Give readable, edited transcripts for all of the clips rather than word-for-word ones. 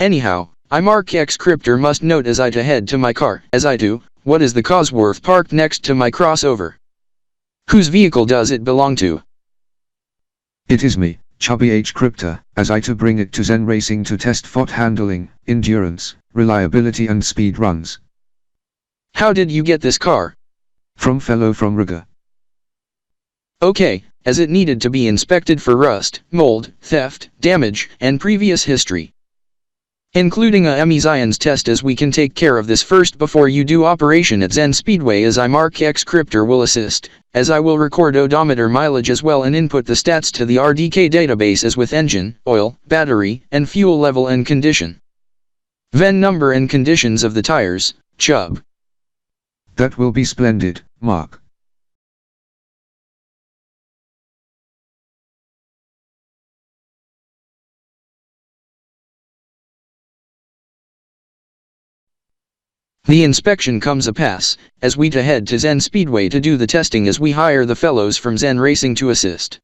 Anyhow, I MarkX crypter must note as I to head to my car. As I do, what is the Ozworth parked next to my crossover? Whose vehicle does it belong to? It is me, Chubby H Crypter, as I to bring it to Zen Racing to test FOT handling, endurance, reliability and speed runs. How did you get this car? From Ruger. Okay, as it needed to be inspected for rust, mold, theft, damage, and previous history. Including a emissions test, as we can take care of this first before you do operation at Zen Speedway, as I MarkX crypter will assist, as I will record odometer mileage as well and input the stats to the RDK database as with engine, oil, battery, and fuel level and condition. VIN number and conditions of the tires, Chub. That will be splendid, Mark. The inspection comes a pass, as we to head to Zen Speedway to do the testing, as we hire the fellows from Zen Racing to assist.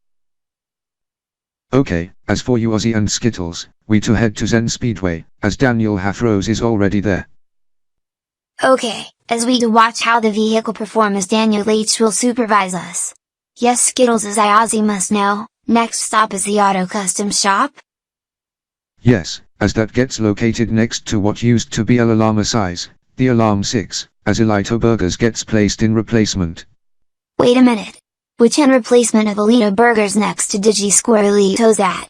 Okay, as for you Ozzie and Skittles, we to head to Zen Speedway, as Daniel Hathrose is already there. Okay, as we to watch how the vehicle perform, as Daniel H will supervise us. Yes, Skittles, as I Ozzie must know, next stop is the auto custom shop? Yes, as that gets located next to what used to be Alarm size, the Alarm 6, as ElitoBurgers gets placed in replacement. Wait a minute. Which in replacement of ElitoBurgers next to Digi Square Elito's at?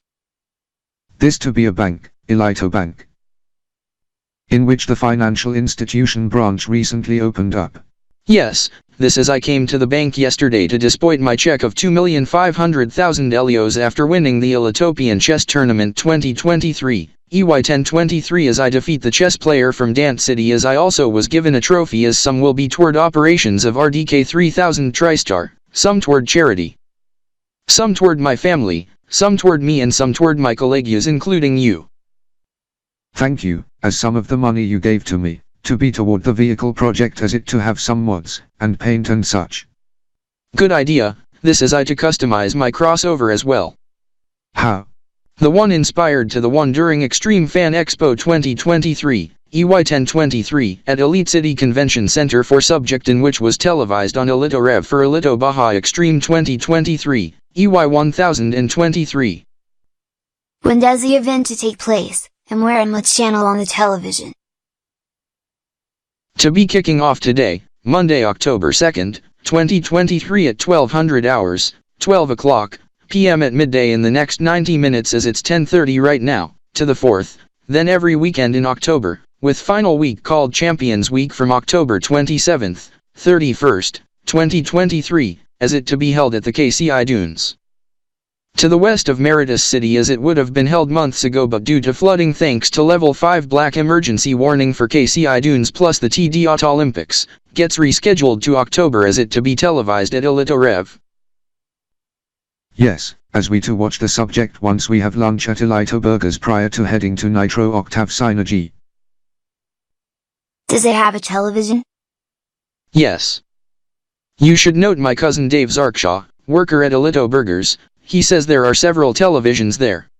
This to be a bank, ElitoBank, in which the financial institution branch recently opened up. Yes, this as I came to the bank yesterday to disposit my check of 2,500,000 Elios after winning the Elitopian Chess Tournament 2023. EY 1023, as I defeat the chess player from Dant City, as I also was given a trophy, as some will be toward operations of RDK 3000 TriStar, some toward charity, some toward my family, some toward me, and some toward my colleagues including you. Thank you, as some of the money you gave to me, to be toward the vehicle project, as it to have some mods, and paint and such. Good idea, this as I to customize my crossover as well. How? The one inspired to the one during Extreme Fan Expo 2023, EY 1023, at Elite City Convention Center for subject, in which was televised on ElitoRev for ElitoBaja Extreme 2023, EY 1023. When does the event to take place, and where and what channel on the television? To be kicking off today, Monday, October 2nd, 2023 at 1200 hours, 12 o'clock p.m. at midday in the next 90 minutes, as it's 10:30 right now, to the 4th, then every weekend in October, with final week called Champions Week from October 27th, 31st, 2023, as it to be held at the KCI Dunes. To the west of Meritus City, as it would have been held months ago, but due to flooding thanks to level 5 black emergency warning for KCI Dunes plus the TD Olympics, gets rescheduled to October, as it to be televised at ElitoRev. Yes, as we to watch the subject once we have lunch at ElitoBurgers prior to heading to Nitro Octav SynerG. Does it have a television? Yes. You should note my cousin Dave Zarkshaw, worker at ElitoBurgers, he says there are several televisions there.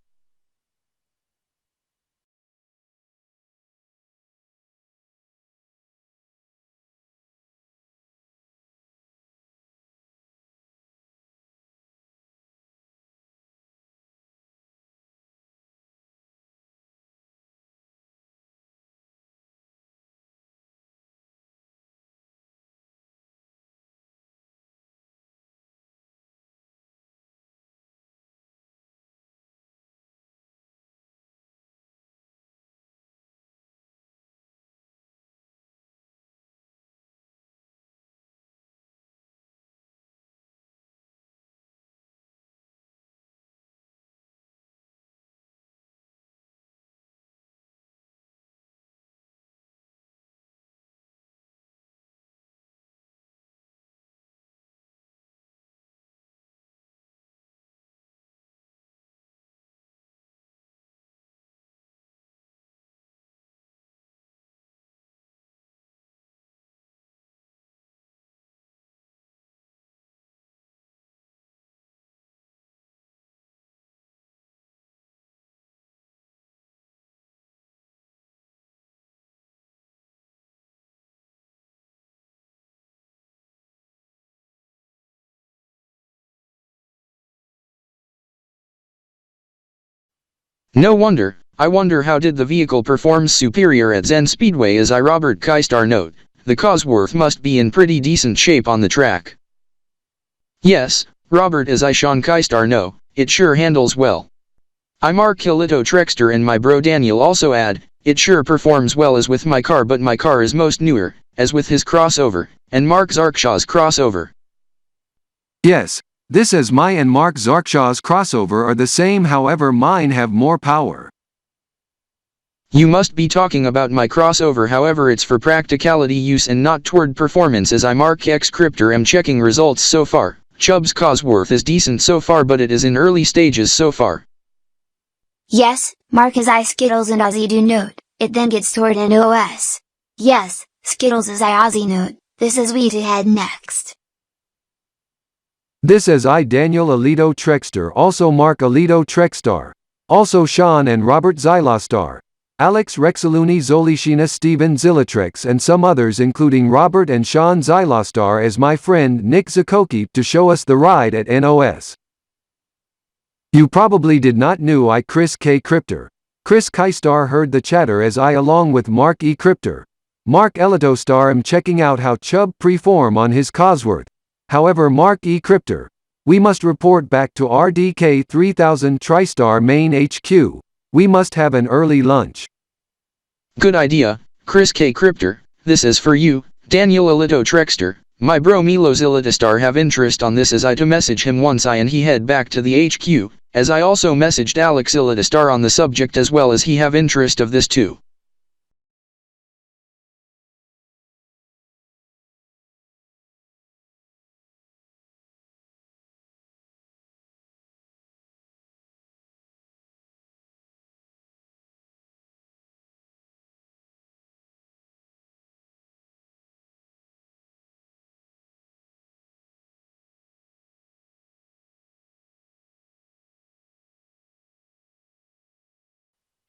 No wonder. I wonder how did the vehicle performs superior at Zen Speedway as I Robert Keistar note, the Ozworth must be in pretty decent shape on the track. Yes, Robert as I Sean Keistar know, it sure handles well. I Mark Elito Trexter and my bro Daniel also add, it sure performs well as with my car but my car is most newer, as with his crossover, and Mark Zarkshaw's crossover. Yes, this as my and Mark Zarkshaw's crossover are the same however mine have more power. You must be talking about my crossover however it's for practicality use and not toward performance as I MarkX Cryptor am checking results so far. Chubb's Ozworth is decent so far but it is in early stages so far. Yes, Mark as I Skittles and Ozzie do note, it then gets stored in OS. Yes, Skittles as I Ozzie note, this is we to head next. This as I Daniel Elito Trexter also Mark Elito Trexstar. Also Sean and Robert Xylostar. Alex Rexaluni Zolishina Steven Zillatrex and some others including Robert and Sean Xylostar as my friend Nick Zakoki to show us the ride at NOS. You probably did not knew I Chris K. Cryptor. Chris Keistar heard the chatter as I along with Mark E. Cryptor. Mark Elitostar am checking out how Chubb preform on his Ozworth. However Mark E. Cryptor. We must report back to RDK 3000 TriStar main HQ. We must have an early lunch. Good idea, Chris K. Cryptor, this is for you, Daniel Elito Trexter. My bro Milos Elitostar have interest on this as I to message him once I and he head back to the HQ, as I also messaged Alex Elitostar on the subject as well as he have interest of this too.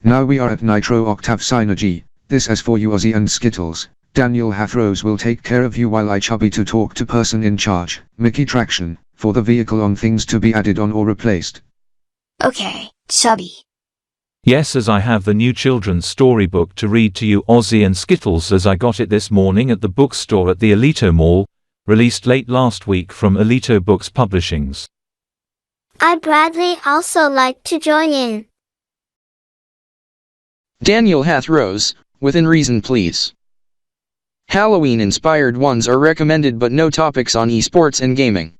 Now we are at Nitro Octav SynerG. This is for you Ozzie and Skittles. Daniel Hathrose will take care of you while I Chubby to talk to person in charge, Mickey Traction, for the vehicle on things to be added on or replaced. Okay, Chubby. Yes, as I have the new children's storybook to read to you Ozzie and Skittles as I got it this morning at the bookstore at the Elito Mall, released late last week from Elito Books Publishings. I'd Bradley also like to join in. Daniel Hathrose, within reason please. Halloween-inspired ones are recommended but no topics on esports and gaming.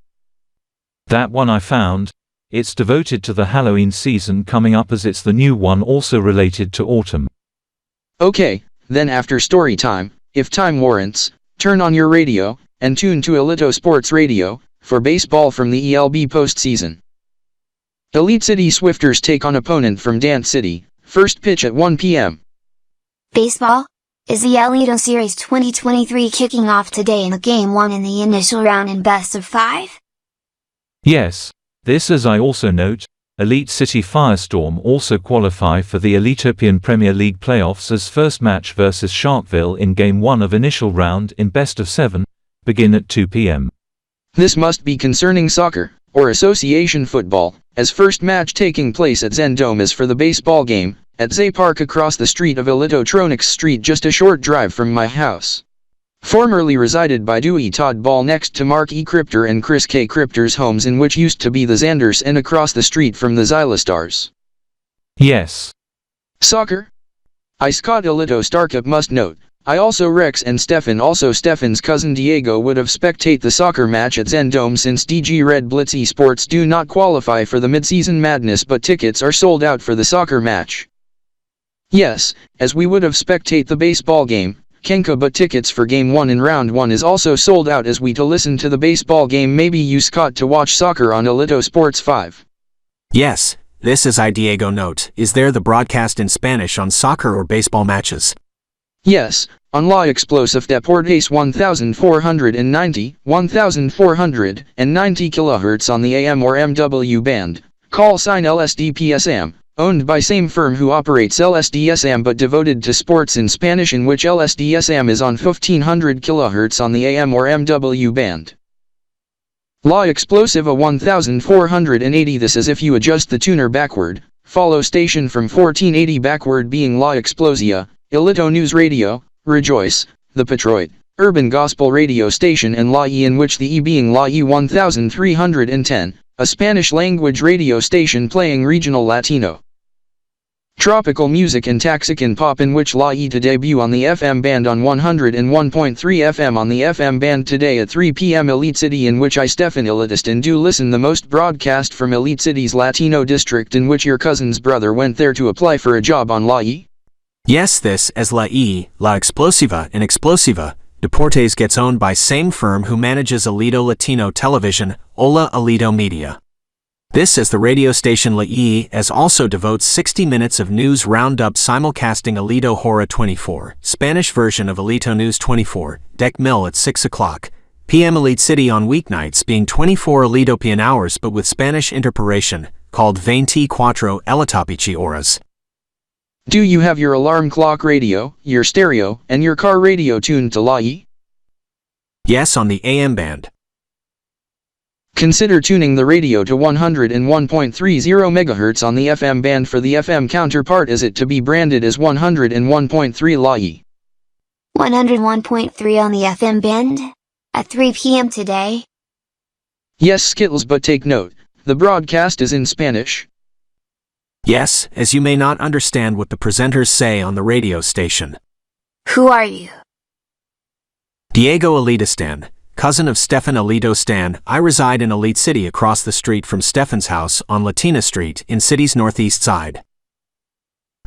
That one I found. It's devoted to the Halloween season coming up as it's the new one also related to autumn. Okay, then after story time, if time warrants, turn on your radio, and tune to Elito Sports Radio, for baseball from the ELB postseason. Elite City Swifters take on opponent from Dance City, first pitch at 1 p.m. Baseball? Is the Elito Series 2023 kicking off today in the Game 1 in the initial round in best of 5? Yes, this as I also note, Elite City Firestorm also qualify for the Elitopian Premier League playoffs as first match versus Sharkville in Game 1 of initial round in best of 7, begin at 2 p.m. This must be concerning soccer, or association football, as first match taking place at Zen Dome is for the baseball game, at Zay Park across the street of Elitotronics Street just a short drive from my house. Formerly resided by Dewey Todd Ball next to Mark E. Cryptor and Chris K. Cryptor's homes in which used to be the Xanders and across the street from the Xylostars. Yes. Soccer? I Scott Elito Starkup must note, I also Rex and Stephan also Stephan's cousin Diego would have spectate the soccer match at Zen Dome since DG Red Blitz Esports do not qualify for the mid-season madness but tickets are sold out for the soccer match. Yes, as we would have spectate the baseball game, Kenka but tickets for game 1 in round 1 is also sold out as we to listen to the baseball game maybe you Scott to watch soccer on Elito Sports 5. Yes, this is I Diego note, is there the broadcast in Spanish on soccer or baseball matches? Yes, on La Explosive Deportes 1490 kHz on the AM or MW band, call sign LSDPSM. Owned by same firm who operates LSDSM but devoted to sports in Spanish in which LSDSM is on 1500 kHz on the AM or MW band. La Explosiva 1480 this is if you adjust the tuner backward, follow station from 1480 backward being La Explosia, Elito News Radio, Rejoice, The Patroit, Urban Gospel Radio Station and La E in which the E being La E 1310, a Spanish-language radio station playing regional Latino. Tropical music and Taxican pop in which La E to debut on the FM band on 101.3 FM on the FM band today at 3 p.m. Elite City in which I Stephan Elitist and do listen the most broadcast from Elite City's Latino district in which your cousin's brother went there to apply for a job on La E? Yes, this as La E, La Explosiva and Explosiva, Deportes gets owned by same firm who manages Elito Latino Television, Hola Elito Media. This as the radio station La E as also devotes 60 minutes of news roundup simulcasting Elito Hora 24, Spanish version of Elito News 24, Dec Mil at 6 o'clock p.m. Elite City on weeknights being 24 Elitopian hours but with Spanish interpretation, called 24 Elitopici horas. Do you have your alarm clock radio, your stereo, and your car radio tuned to La E? Yes, on the AM band. Consider tuning the radio to 101.30 MHz on the FM band for the FM counterpart as it to be branded as 101.3 La E. 101.3 on the FM band? At 3 p.m. today? Yes, Skittles, but take note, the broadcast is in Spanish. Yes, as you may not understand what the presenters say on the radio station. Who are you? Diego Elitistan, cousin of Stephan Elito Stan. I reside in Elite City across the street from Stephan's house on Latina Street in city's northeast side.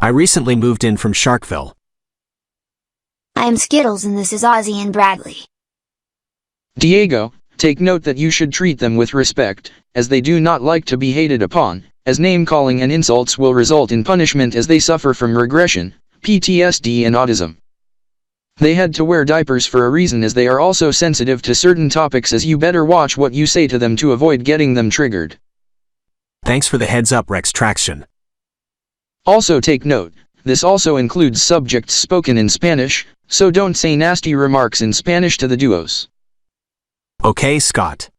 I recently moved in from Sharkville. I am Skittles and this is Ozzie and Bradley. Diego, take note that you should treat them with respect, as they do not like to be hated upon, as name-calling and insults will result in punishment as they suffer from regression, PTSD and autism. They had to wear diapers for a reason as they are also sensitive to certain topics as you better watch what you say to them to avoid getting them triggered. Thanks for the heads up, Rex Traction. Also take note, this also includes subjects spoken in Spanish, so don't say nasty remarks in Spanish to the duos. Okay, Scott.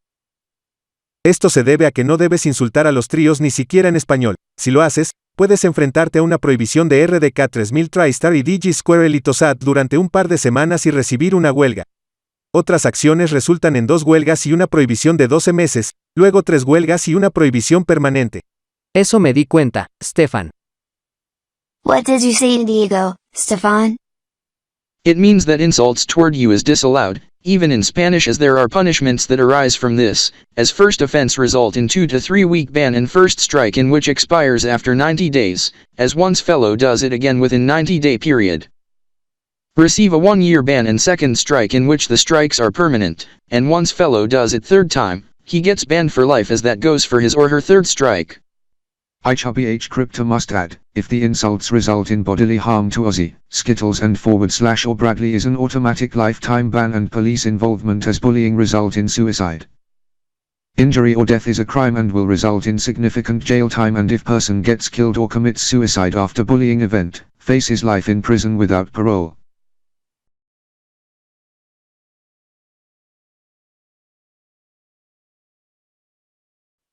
Esto se debe a que no debes insultar a los tríos ni siquiera en español. Si lo haces, puedes enfrentarte a una prohibición de RDK 3000 TriStar y DG Square ElitoSat durante un par de semanas y recibir una huelga. Otras acciones resultan en 2 huelgas y una prohibición de 12 meses, luego 3 huelgas y una prohibición permanente. Eso me di cuenta, Stephan. What did you say, Diego, Stephan? It means that insults toward you is disallowed, even in Spanish, as there are punishments that arise from this, as first offense result in 2 to 3 week ban and first strike in which expires after 90 days, as once fellow does it again within 90-day period. Receive a 1-year ban and second strike in which the strikes are permanent, and once fellow does it third time, he gets banned for life as that goes for his or her third strike. I Chubby H Crypto must add, if the insults result in bodily harm to Ozzie, Skittles and / or Bradley is an automatic lifetime ban and police involvement as bullying result in suicide. Injury or death is a crime and will result in significant jail time, and if person gets killed or commits suicide after bullying event, faces life in prison without parole.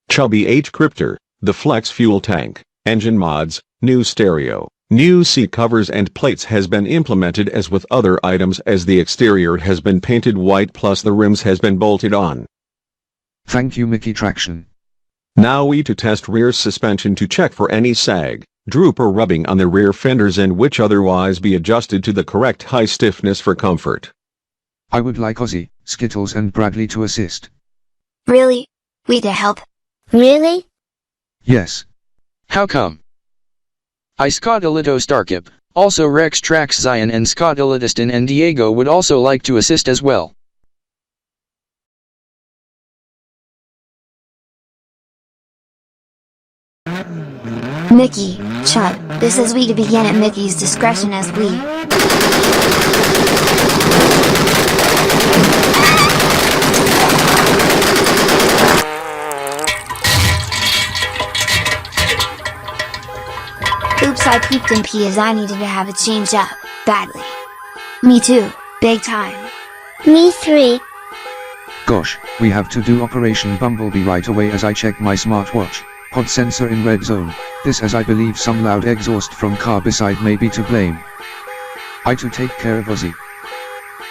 Chubby H Crypter, the Flex Fuel Tank, engine mods, new stereo, new seat covers and plates has been implemented as with other items, as the exterior has been painted white plus the rims has been bolted on. Thank you, Mickey Traction. Now we to test rear suspension to check for any sag, droop or rubbing on the rear fenders, and which otherwise be adjusted to the correct high stiffness for comfort. I would like Ozzie, Skittles and Bradley to assist. Really? We to help? Really? Yes. How come? I Scott Elito Starkip, also Rex Trax Zion and Scott Elitiston and Diego would also like to assist as well. Mickey, Chub, this is we to begin at Mickey's discretion as we. Oops, I pooped in pee as I needed to have a change up, badly. Me too, big time. Me 3. Gosh, we have to do Operation Bumble-bee right away as I check my smartwatch. Pod sensor in red zone, this as I believe some loud exhaust from car beside may be to blame. I to take care of Ozzie.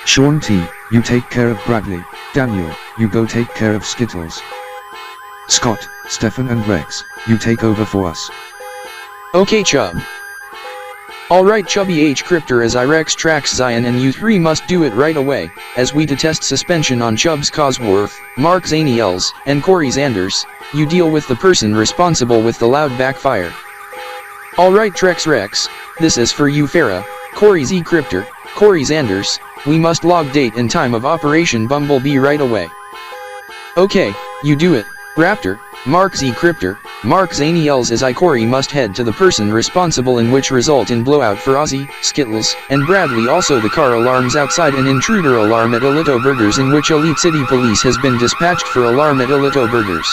Sean T, you take care of Bradley. Daniel, you go take care of Skittles. Scott, Stephan and Rex, you take over for us. Okay Chub. Alright Chubby H Cryptor as I Rex tracks Zion and you three must do it right away, as we detest suspension on Chubb's Ozworth, Mark Zaniels, and Corey Zanders. You deal with the person responsible with the loud backfire. Alright Trex Rex, this is for you Farah, Corey Z Cryptor, Corey Zanders, we must log date and time of Operation Bumble-bee right away. Okay, you do it, Raptor, Mark Z Cryptor, Mark Zaniels as I Corey must head to the person responsible in which result in blowout for Ozzie, Skittles, and Bradley also the car alarms outside an intruder alarm at ElitoBurgers in which Elite City Police has been dispatched for alarm at ElitoBurgers.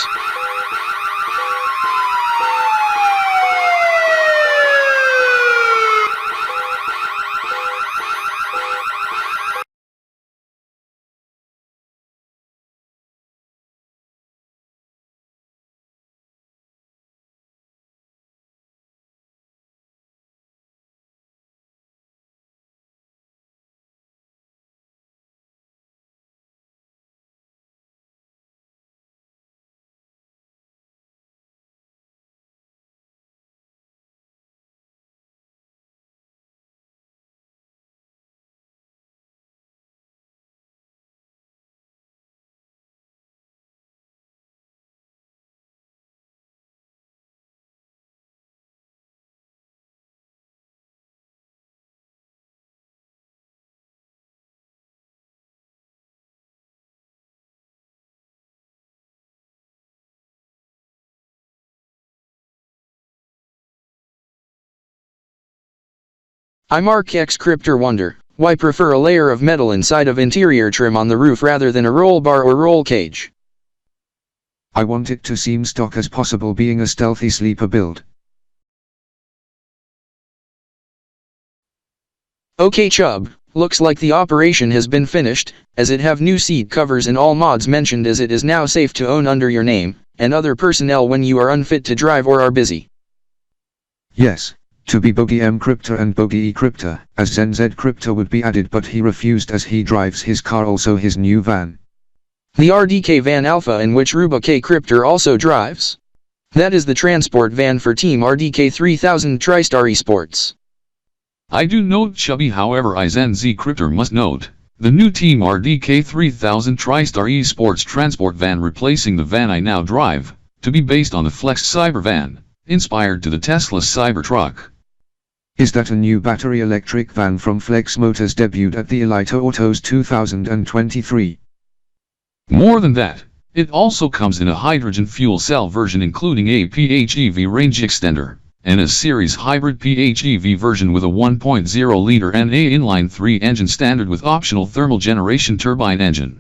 I MarkX Cryptor wonder, why prefer a layer of metal inside of interior trim on the roof rather than a roll bar or roll cage? I want it to seem stock as possible being a stealthy sleeper build. Okay Chub, looks like the operation has been finished, as it have new seat covers and all mods mentioned as it is now safe to own under your name, and other personnel when you are unfit to drive or are busy. Yes. To be Bogey M Cryptor and Bogey E Cryptor, as Zen Z Cryptor would be added but he refused as he drives his car also his new van. The RDK van Alpha in which Ruba K Cryptor also drives? That is the transport van for Team RDK 3000 TriStar Esports. I do note Chubby however I Zen Z Cryptor must note, the new Team RDK 3000 TriStar Esports transport van replacing the van I now drive, to be based on the Flex Cyber van, inspired to the Tesla Cybertruck. Is that a new battery electric van from Flex Motors debuted at the Elito Autos 2023? More than that, it also comes in a hydrogen fuel cell version including a PHEV range extender, and a series hybrid PHEV version with a 1.0-liter NA inline 3 engine standard with optional thermal generation turbine engine.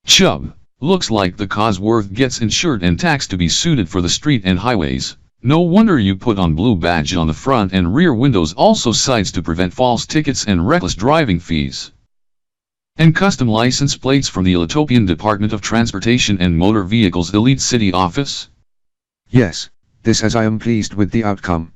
Chub, looks like the Ozworth gets insured and taxed to be suited for the street and highways. No wonder you put on blue badge on the front and rear windows also sides to prevent false tickets and reckless driving fees. And custom license plates from the Ethiopian Department of Transportation and Motor Vehicles Elite City Office? Yes, this as I am pleased with the outcome.